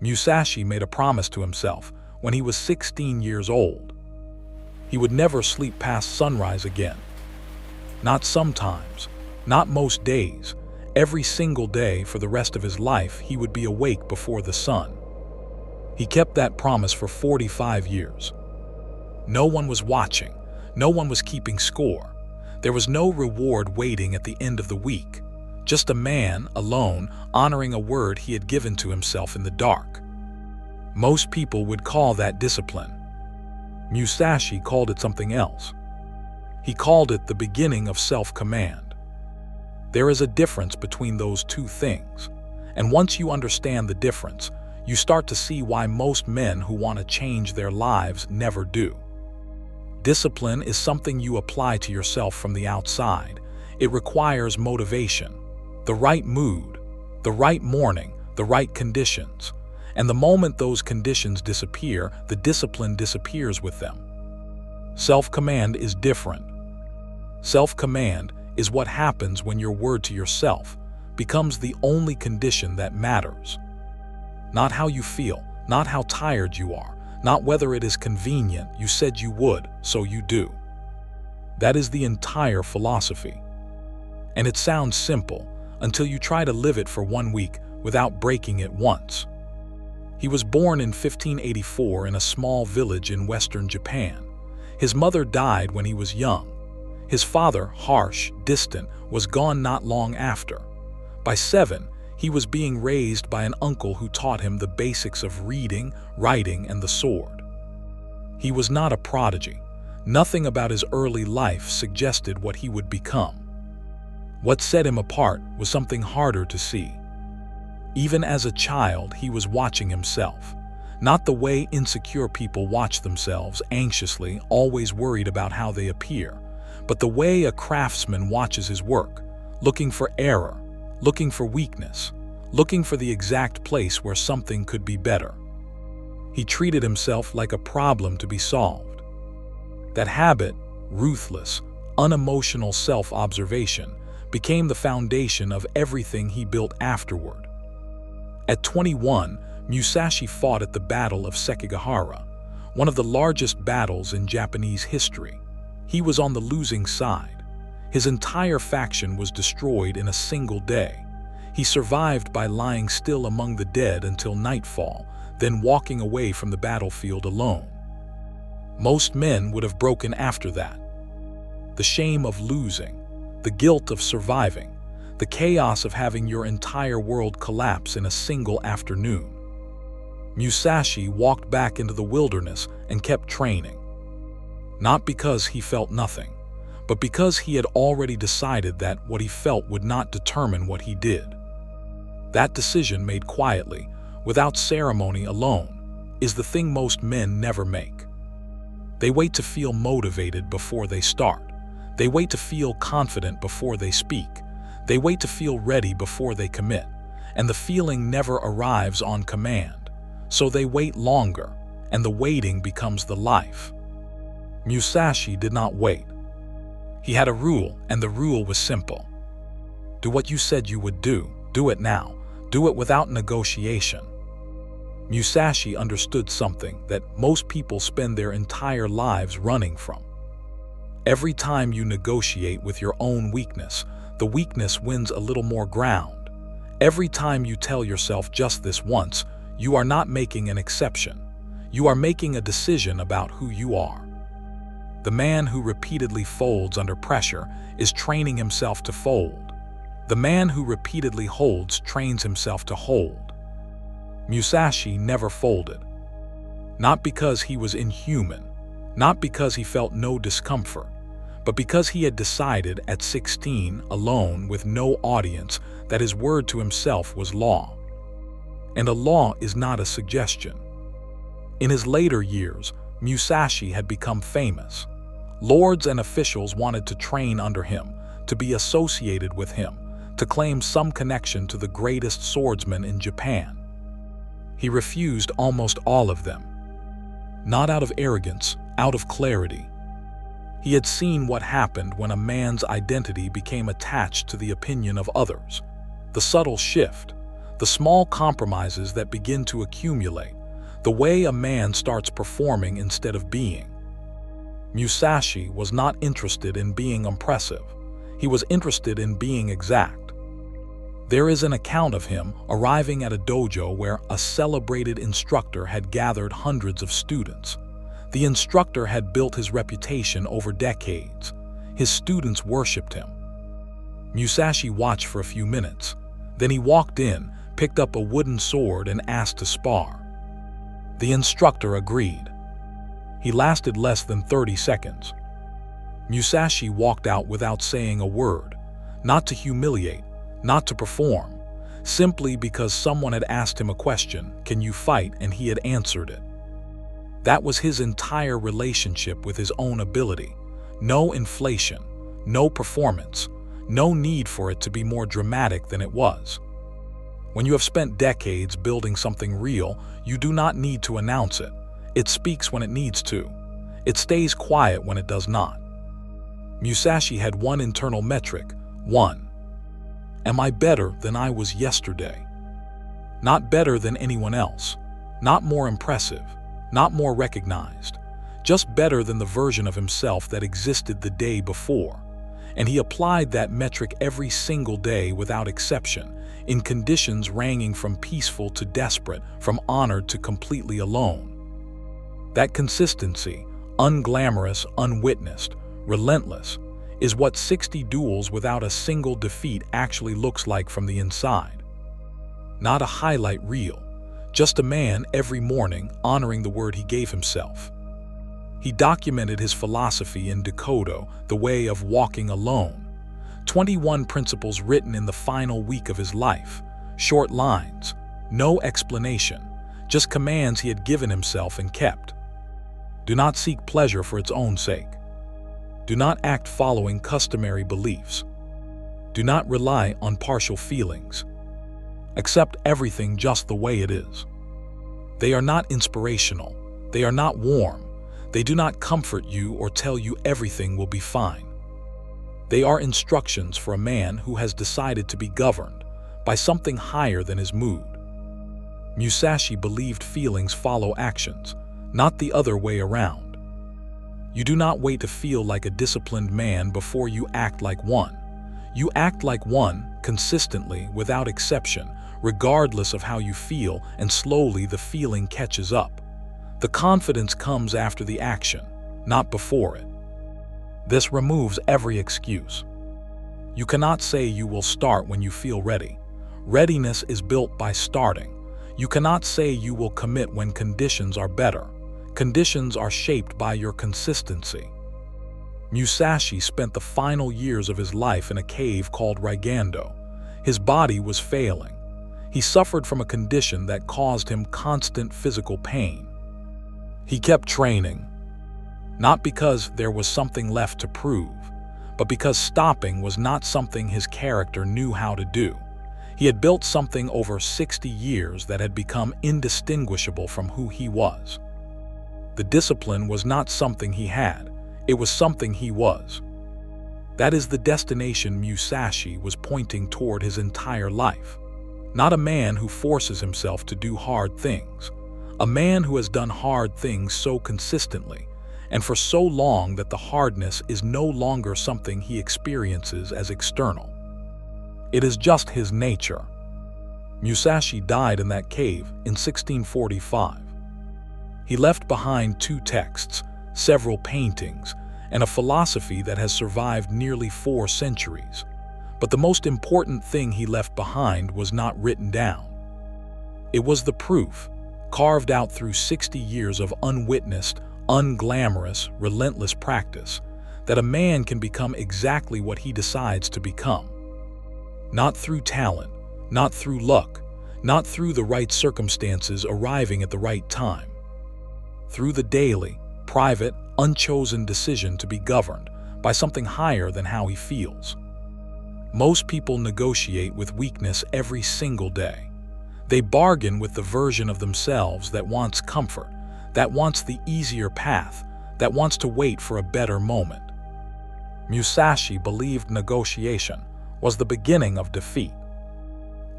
Musashi made a promise to himself when he was 16 years old. He would never sleep past sunrise again. Not sometimes, not most days. Every single day for the rest of his life, he would be awake before the sun. He kept that promise for 45 years. No one was watching. No one was keeping score. There was no reward waiting at the end of the week. Just a man, alone, honoring a word he had given to himself in the dark. Most people would call that discipline. Musashi called it something else. He called it the beginning of self-command. There is a difference between those two things, and once you understand the difference, you start to see why most men who want to change their lives never do. Discipline is something you apply to yourself from the outside. It requires motivation, the right mood, the right morning, the right conditions. And the moment those conditions disappear, the discipline disappears with them. Self-command is different. Self-command is what happens when your word to yourself becomes the only condition that matters. Not how you feel, not how tired you are, not whether it is convenient. You said you would, so you do. That is the entire philosophy. And it sounds simple until you try to live it for 1 week without breaking it once. He was born in 1584 in a small village in western Japan. His mother died when he was young. His father, harsh, distant, was gone not long after. By 7, he was being raised by an uncle who taught him the basics of reading, writing, and the sword. He was not a prodigy. Nothing about his early life suggested what he would become. What set him apart was something harder to see. Even as a child, he was watching himself. Not the way insecure people watch themselves anxiously, always worried about how they appear, but the way a craftsman watches his work, looking for error, looking for weakness, looking for the exact place where something could be better. He treated himself like a problem to be solved. That habit, ruthless, unemotional self-observation, became the foundation of everything he built afterward. At 21, Musashi fought at the Battle of Sekigahara, one of the largest battles in Japanese history. He was on the losing side. His entire faction was destroyed in a single day. He survived by lying still among the dead until nightfall, then walking away from the battlefield alone. Most men would have broken after that. The shame of losing, the guilt of surviving, the chaos of having your entire world collapse in a single afternoon. Musashi walked back into the wilderness and kept training. Not because he felt nothing, but because he had already decided that what he felt would not determine what he did. That decision made quietly, without ceremony alone, is the thing most men never make. They wait to feel motivated before they start. They wait to feel confident before they speak. They wait to feel ready before they commit, and the feeling never arrives on command. So they wait longer, and the waiting becomes the life. Musashi did not wait. He had a rule, and the rule was simple. Do what you said you would do. Do it now. Do it without negotiation. Musashi understood something that most people spend their entire lives running from. Every time you negotiate with your own weakness, the weakness wins a little more ground. Every time you tell yourself just this once, you are not making an exception. You are making a decision about who you are. The man who repeatedly folds under pressure is training himself to fold. The man who repeatedly holds trains himself to hold. Musashi never folded. Not because he was inhuman, not because he felt no discomfort, but because he had decided at 16, alone with no audience, that his word to himself was law. And a law is not a suggestion. In his later years, Musashi had become famous. Lords and officials wanted to train under him, to be associated with him, to claim some connection to the greatest swordsman in Japan. He refused almost all of them. Not out of arrogance, out of clarity. He had seen what happened when a man's identity became attached to the opinion of others. The subtle shift, the small compromises that begin to accumulate, the way a man starts performing instead of being. Musashi was not interested in being impressive. He was interested in being exact. There is an account of him arriving at a dojo where a celebrated instructor had gathered hundreds of students. The instructor had built his reputation over decades. His students worshipped him. Musashi watched for a few minutes. Then he walked in, picked up a wooden sword, and asked to spar. The instructor agreed. He lasted less than 30 seconds. Musashi walked out without saying a word, not to humiliate, not to perform, simply because someone had asked him a question, "Can you fight?" and he had answered it. That was his entire relationship with his own ability. No inflation, no performance, no need for it to be more dramatic than it was. When you have spent decades building something real, you do not need to announce it. It speaks when it needs to. It stays quiet when it does not. Musashi had one internal metric: 1. Am I better than I was yesterday? Not better than anyone else. Not more impressive. Not more recognized. Just better than the version of himself that existed the day before. And he applied that metric every single day without exception, in conditions ranging from peaceful to desperate, from honored to completely alone. That consistency, unglamorous, unwitnessed, relentless, is what 60 duels without a single defeat actually looks like from the inside. Not a highlight reel, just a man every morning honoring the word he gave himself. He documented his philosophy in Dakota, the way of walking alone. 21 principles written in the final week of his life. Short lines, no explanation, just commands he had given himself and kept. Do not seek pleasure for its own sake. Do not act following customary beliefs. Do not rely on partial feelings. Accept everything just the way it is. They are not inspirational. They are not warm. They do not comfort you or tell you everything will be fine. They are instructions for a man who has decided to be governed by something higher than his mood. Musashi believed feelings follow actions, not the other way around. You do not wait to feel like a disciplined man before you act like one. You act like one consistently, without exception, regardless of how you feel, and slowly the feeling catches up. The confidence comes after the action, not before it. This removes every excuse. You cannot say you will start when you feel ready. Readiness is built by starting. You cannot say you will commit when conditions are better. Conditions are shaped by your consistency. Musashi spent the final years of his life in a cave called Reigando. His body was failing. He suffered from a condition that caused him constant physical pain. He kept training, not because there was something left to prove, but because stopping was not something his character knew how to do. He had built something over 60 years that had become indistinguishable from who he was. The discipline was not something he had, it was something he was. That is the destination Musashi was pointing toward his entire life. Not a man who forces himself to do hard things. A man who has done hard things so consistently and for so long that the hardness is no longer something he experiences as external. It is just his nature. Musashi died in that cave in 1645. He left behind 2 texts, several paintings, and a philosophy that has survived nearly 4 centuries. But the most important thing he left behind was not written down. It was the proof, carved out through 60 years of unwitnessed, unglamorous, relentless practice, that a man can become exactly what he decides to become. Not through talent, not through luck, not through the right circumstances arriving at the right time. Through the daily, private, unchosen decision to be governed by something higher than how he feels. Most people negotiate with weakness every single day. They bargain with the version of themselves that wants comfort, that wants the easier path, that wants to wait for a better moment. Musashi believed negotiation was the beginning of defeat.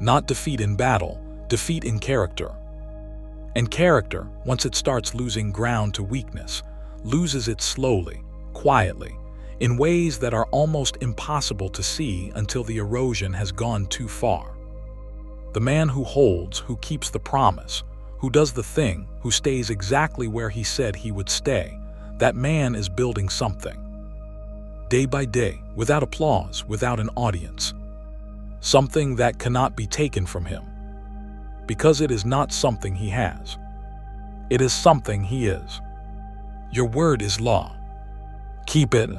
Not defeat in battle, defeat in character. And character, once it starts losing ground to weakness, loses it slowly, quietly, in ways that are almost impossible to see until the erosion has gone too far. The man who holds, who keeps the promise, who does the thing, who stays exactly where he said he would stay, that man is building something. Day by day, without applause, without an audience. Something that cannot be taken from him. Because it is not something he has. It is something he is. Your word is law. Keep it.